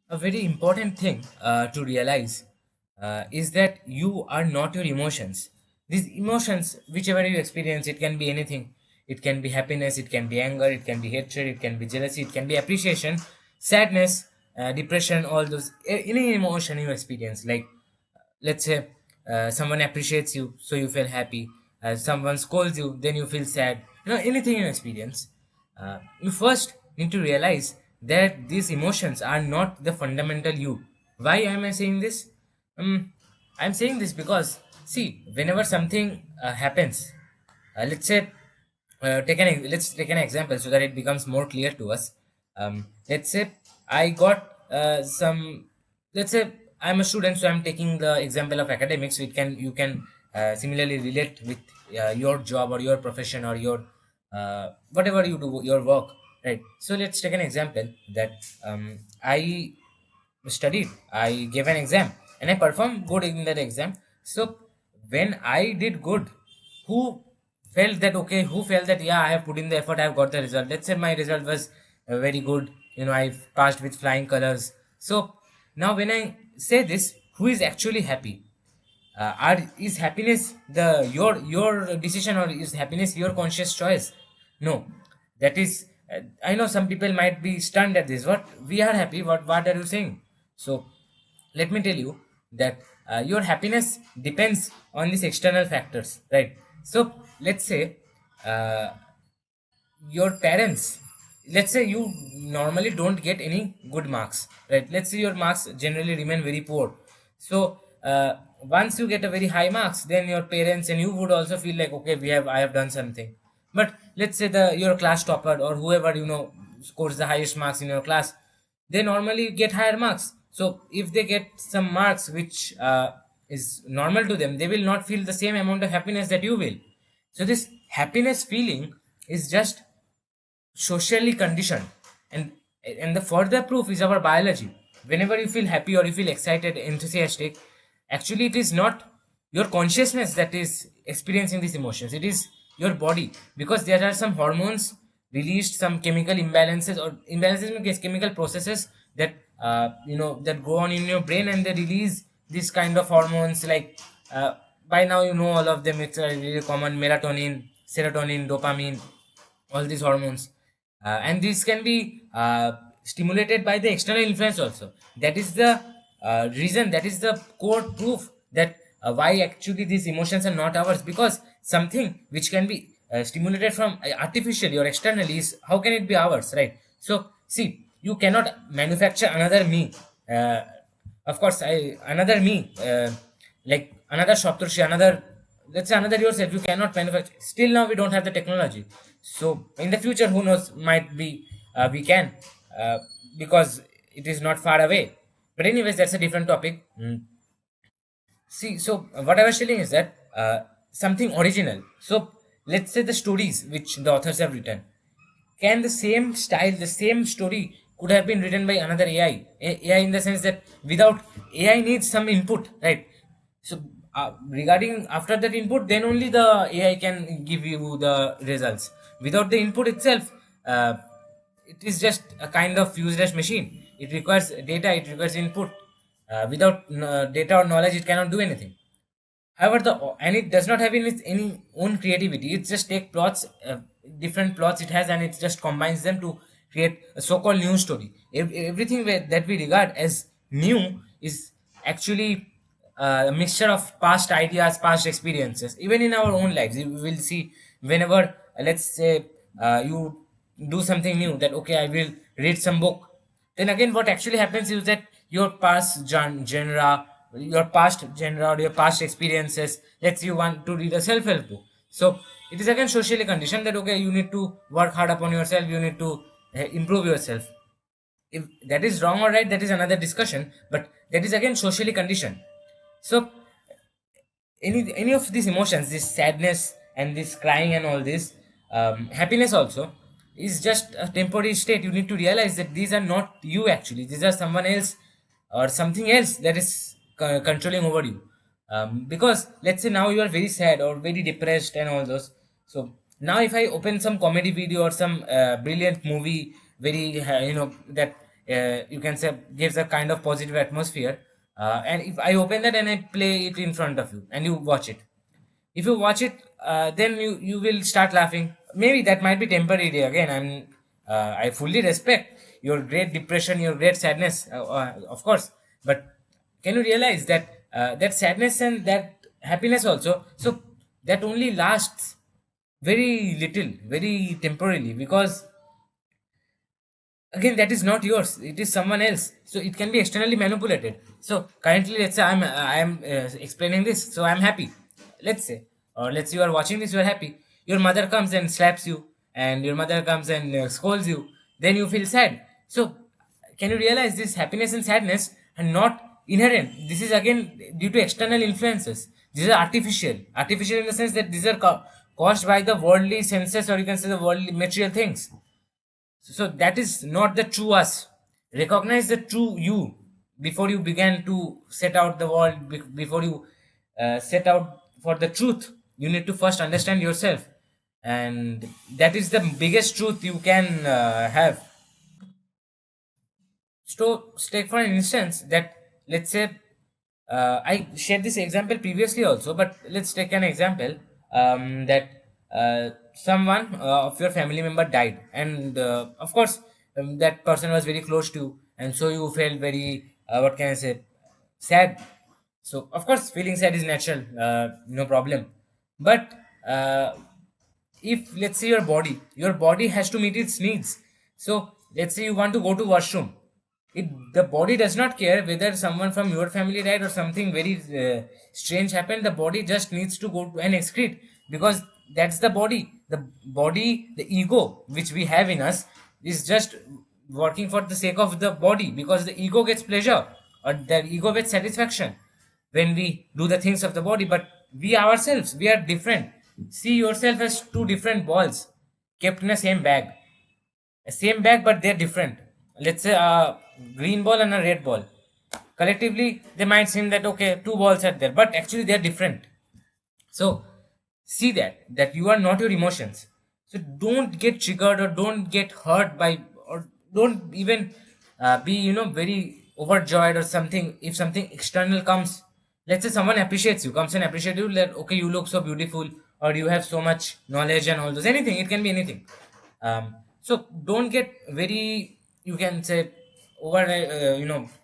A very important thing to realize is that you are not your emotions. These emotions, whichever you experience, it can be anything. It can be happiness, it can be anger, it can be hatred, it can be jealousy, it can be appreciation, sadness, depression, all those, any emotion you experience. Like, let's say someone appreciates you, so you feel happy. Someone scolds you, then you feel sad. Anything you experience, you first need to realize that these emotions are not the fundamental you. Why am I saying this? I'm saying this because, see, whenever something happens, let's say, let's take an example so that it becomes more clear to us. Let's say I got some. Let's say I'm a student, so I'm taking the example of academics. So it can you can similarly relate with your job or your profession or your whatever you do, your work, right? So let's take an example that I studied, I gave an exam, and I performed good in that exam. So when I did good, who felt that okay? Who felt that yeah, I have put in the effort, I have got the result. Let's say my result was very good. I passed with flying colors. So now when I say this, who is actually happy? Is happiness the your decision, or is happiness your conscious choice? No, that is. I know some people might be stunned at this. What, we are happy? What are you saying? So let me tell you that your happiness depends on these external factors, right? So let's say uh, your parents, let's say you normally don't get any good marks, right? Let's say your marks generally remain very poor. So once you get a very high marks, then your parents and you would also feel like okay, I have done something. But let's say the your class topper or whoever scores the highest marks in your class, they normally get higher marks. So if they get some marks which is normal to them, they will not feel the same amount of happiness that you will. So this happiness feeling is just socially conditioned, and the further proof is our biology. Whenever you feel happy or you feel excited, enthusiastic, actually it is not your consciousness that is experiencing these emotions, it is your body, because there are some hormones released, some chemical imbalances, or imbalances in case chemical processes that that go on in your brain, and they release this kind of hormones like by now you know all of them. It's really common: melatonin, serotonin, dopamine, all these hormones. And these can be stimulated by the external influence also. That is the reason, that is the core proof that why actually these emotions are not ours, because something which can be stimulated from artificially or externally, is how can it be ours, right? So see, you cannot manufacture another me. uh, of course, another me, like another Shopturshi, another, let's say another yourself, you cannot manufacture. Still now we don't have the technology. So in the future, who knows, might be we can, uh, because it is not far away. But anyways, that's a different topic. See, so what I was telling is that something original. So let's say the stories which the authors have written, can the same style, the same story could have been written by another AI? AI in the sense that without AI needs some input, right? So regarding after that input, then only the AI can give you the results. Without the input itself, uh, it is just a kind of useless machine. It requires data, it requires input. Without data or knowledge, it cannot do anything. However, and it does not have any own creativity. It just take plots, different plots it has, and it just combines them to create a so-called new story. Everything that we regard as new is actually a mixture of past ideas, past experiences. Even in our own lives, you will see whenever, let's say, you do something new. That okay, I will read some book, then again what actually happens is that your past genre, your past genre or your past experiences, let's say you want to read a self-help book. So it is again socially conditioned that okay, you need to work hard upon yourself, you need to improve yourself. If that is wrong or right, that is another discussion, but that is again socially conditioned. So any of these emotions, this sadness and this crying and all this, happiness also, is just a temporary state. You need to realize that these are not you, actually these are someone else or something else that is controlling over you. Because let's say now you are very sad or very depressed and all those. So now if I open some comedy video or some brilliant movie, very that you can say gives a kind of positive atmosphere. And if I open that and I play it in front of you and you watch it, if you watch it, then you will start laughing. Maybe that might be temporary. Again, I fully respect your great depression, your great sadness, of course. But can you realize that that sadness and that happiness also, so that only lasts very little, very temporarily, because again that is not yours, it is someone else, so it can be externally manipulated. So currently, let's say I am explaining this, so I'm happy, let's say, or let's say you are watching this, you are happy, your mother comes and slaps you, and your mother comes and scolds you, then you feel sad. So can you realize this happiness and sadness are not inherent? This is again due to external influences. These are artificial in the sense that these are caused by the worldly senses, or you can say the worldly material things. So that is not the true us. Recognize the true you before you begin to set out the world. Before you set out for the truth, you need to first understand yourself, and that is the biggest truth you can have. So, take for an instance that, let's say, I shared this example previously also, but let's take an example that someone of your family member died, and of course, that person was very close to you, and so you felt very, what can I say, sad. So, of course, feeling sad is natural, no problem. But uh, if, let's say, your body has to meet its needs. So let's say you want to go to washroom, the body does not care whether someone from your family died or something very strange happened. The body just needs to go to and excrete, because that's the body, the ego which we have in us is just working for the sake of the body, because the ego gets pleasure, or the ego gets satisfaction when we do the things of the body. But we ourselves, we are different. See yourself as two different balls kept in a same bag. A same bag, but they're different. Let's say a green ball and a red ball. Collectively, they might seem that okay, two balls are there, but actually they're different. So see that you are not your emotions. So don't get triggered, or don't get hurt by, or don't even be very overjoyed or something if something external comes. Let's say someone appreciates you, comes and appreciate you, that okay, you look so beautiful, or you have so much knowledge and all those, anything, it can be anything. So don't get very, you can say, over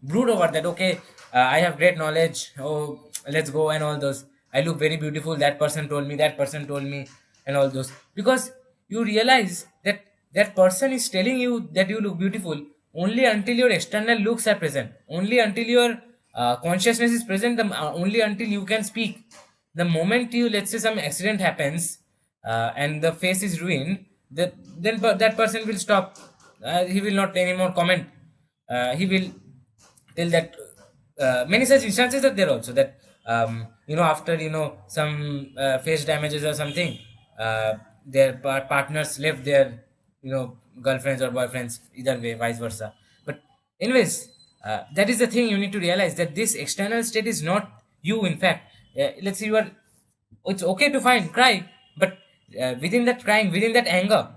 brood over that. Okay, I have great knowledge, oh, let's go, and all those. I look very beautiful, that person told me, that person told me, and all those, because you realize that that person is telling you that you look beautiful only until your external looks are present, only until your consciousness is present, only until you can speak. The moment you, let's say, some accident happens, and the face is ruined, that person will stop. He will not anymore comment. He will tell that many such instances are there also, that after some face damages or something, their partners left their girlfriends or boyfriends, either way, vice versa. But anyways, that is the thing, you need to realize that this external state is not you. In fact, let's say you are, it's okay to find cry, but within that crying, within that anger,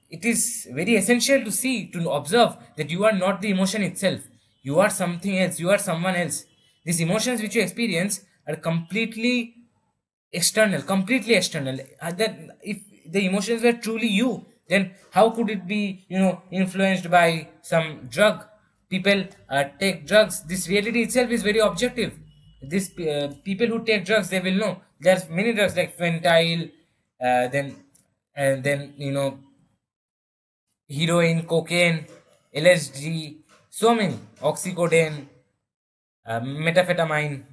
it is very essential to see, to observe that you are not the emotion itself. You are something else, you are someone else. These emotions which you experience are completely external. That if the emotions were truly you, then how could it be influenced by some drug? People take drugs. This reality itself is very objective. This people who take drugs, they will know there's many drugs like fentanyl, then and then heroin, cocaine, LSD, so many, oxycodone, methamphetamine,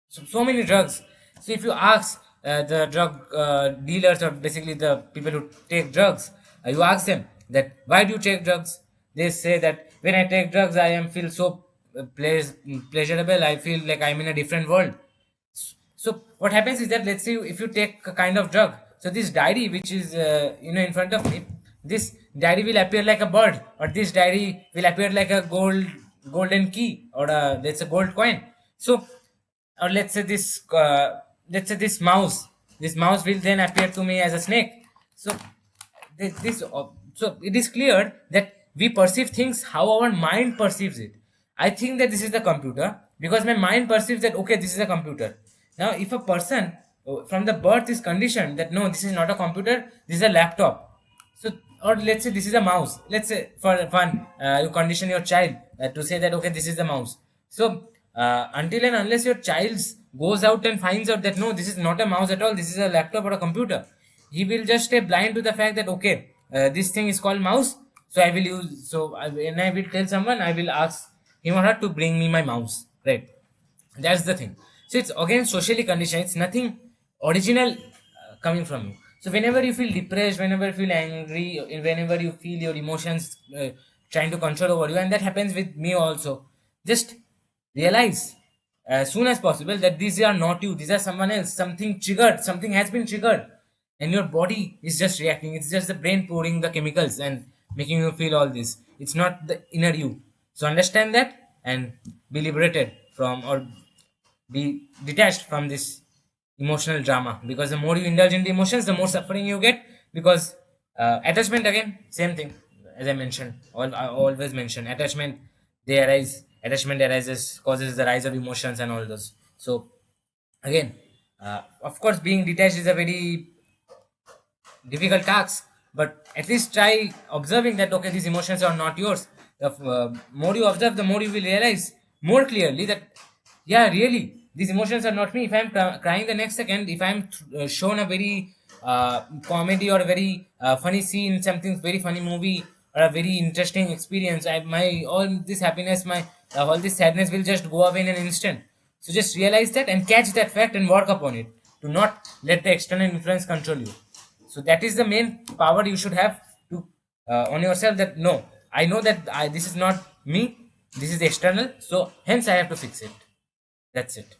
so many drugs. So if you ask the drug dealers, or basically the people who take drugs, you ask them that why do you take drugs? They say that when I take drugs, I am feel so pleasurable. I feel like I'm in a different world. So what happens is that, let's say, if you take a kind of drug, so this diary which is in front of me, this diary will appear like a bird, or this diary will appear like a golden key, or that's a gold coin. So, or let's say this mouse will then appear to me as a snake. So this so it is clear that we perceive things how our mind perceives it. I think that this is the computer because my mind perceives that okay, this is a computer. Now, if a person from the birth is conditioned that no, this is not a computer, this is a laptop. So, or let's say this is a mouse. Let's say for fun, you condition your child to say that okay, this is the mouse. So, until and unless your child goes out and finds out that no, this is not a mouse at all, this is a laptop or a computer, he will just stay blind to the fact that okay, this thing is called mouse. So I will use. So when I will tell someone, I will ask him or her to bring me my mouse. Right. That's the thing. So it's again socially conditioned. It's nothing original coming from you. So whenever you feel depressed, whenever you feel angry, whenever you feel your emotions trying to control over you, and that happens with me also, just realize as soon as possible that these are not you. These are someone else. Something triggered. Something has been triggered, and your body is just reacting. It's just the brain pouring the chemicals and making you feel all this. It's not the inner you. So understand that and be liberated from or be detached from this emotional drama, because the more you indulge in the emotions, the more suffering you get. Because attachment, again, same thing. As I mentioned, I always mention attachment. They arise. Attachment arises, causes the rise of emotions and all those. So again, of course, being detached is a very difficult task, but at least try observing that okay, these emotions are not yours. The more you observe, the more you will realize more clearly that yeah, really, these emotions are not me. If I'm crying the next second, if I'm shown a very comedy or a very funny scene, something very funny movie or a very interesting experience, my all this happiness, my all this sadness will just go away in an instant. So just realize that and catch that fact and work upon it. Do not let the external influence control you. So that is the main power you should have to on yourself, that no, I know that this is not me, this is external, so hence I have to fix it. That's it.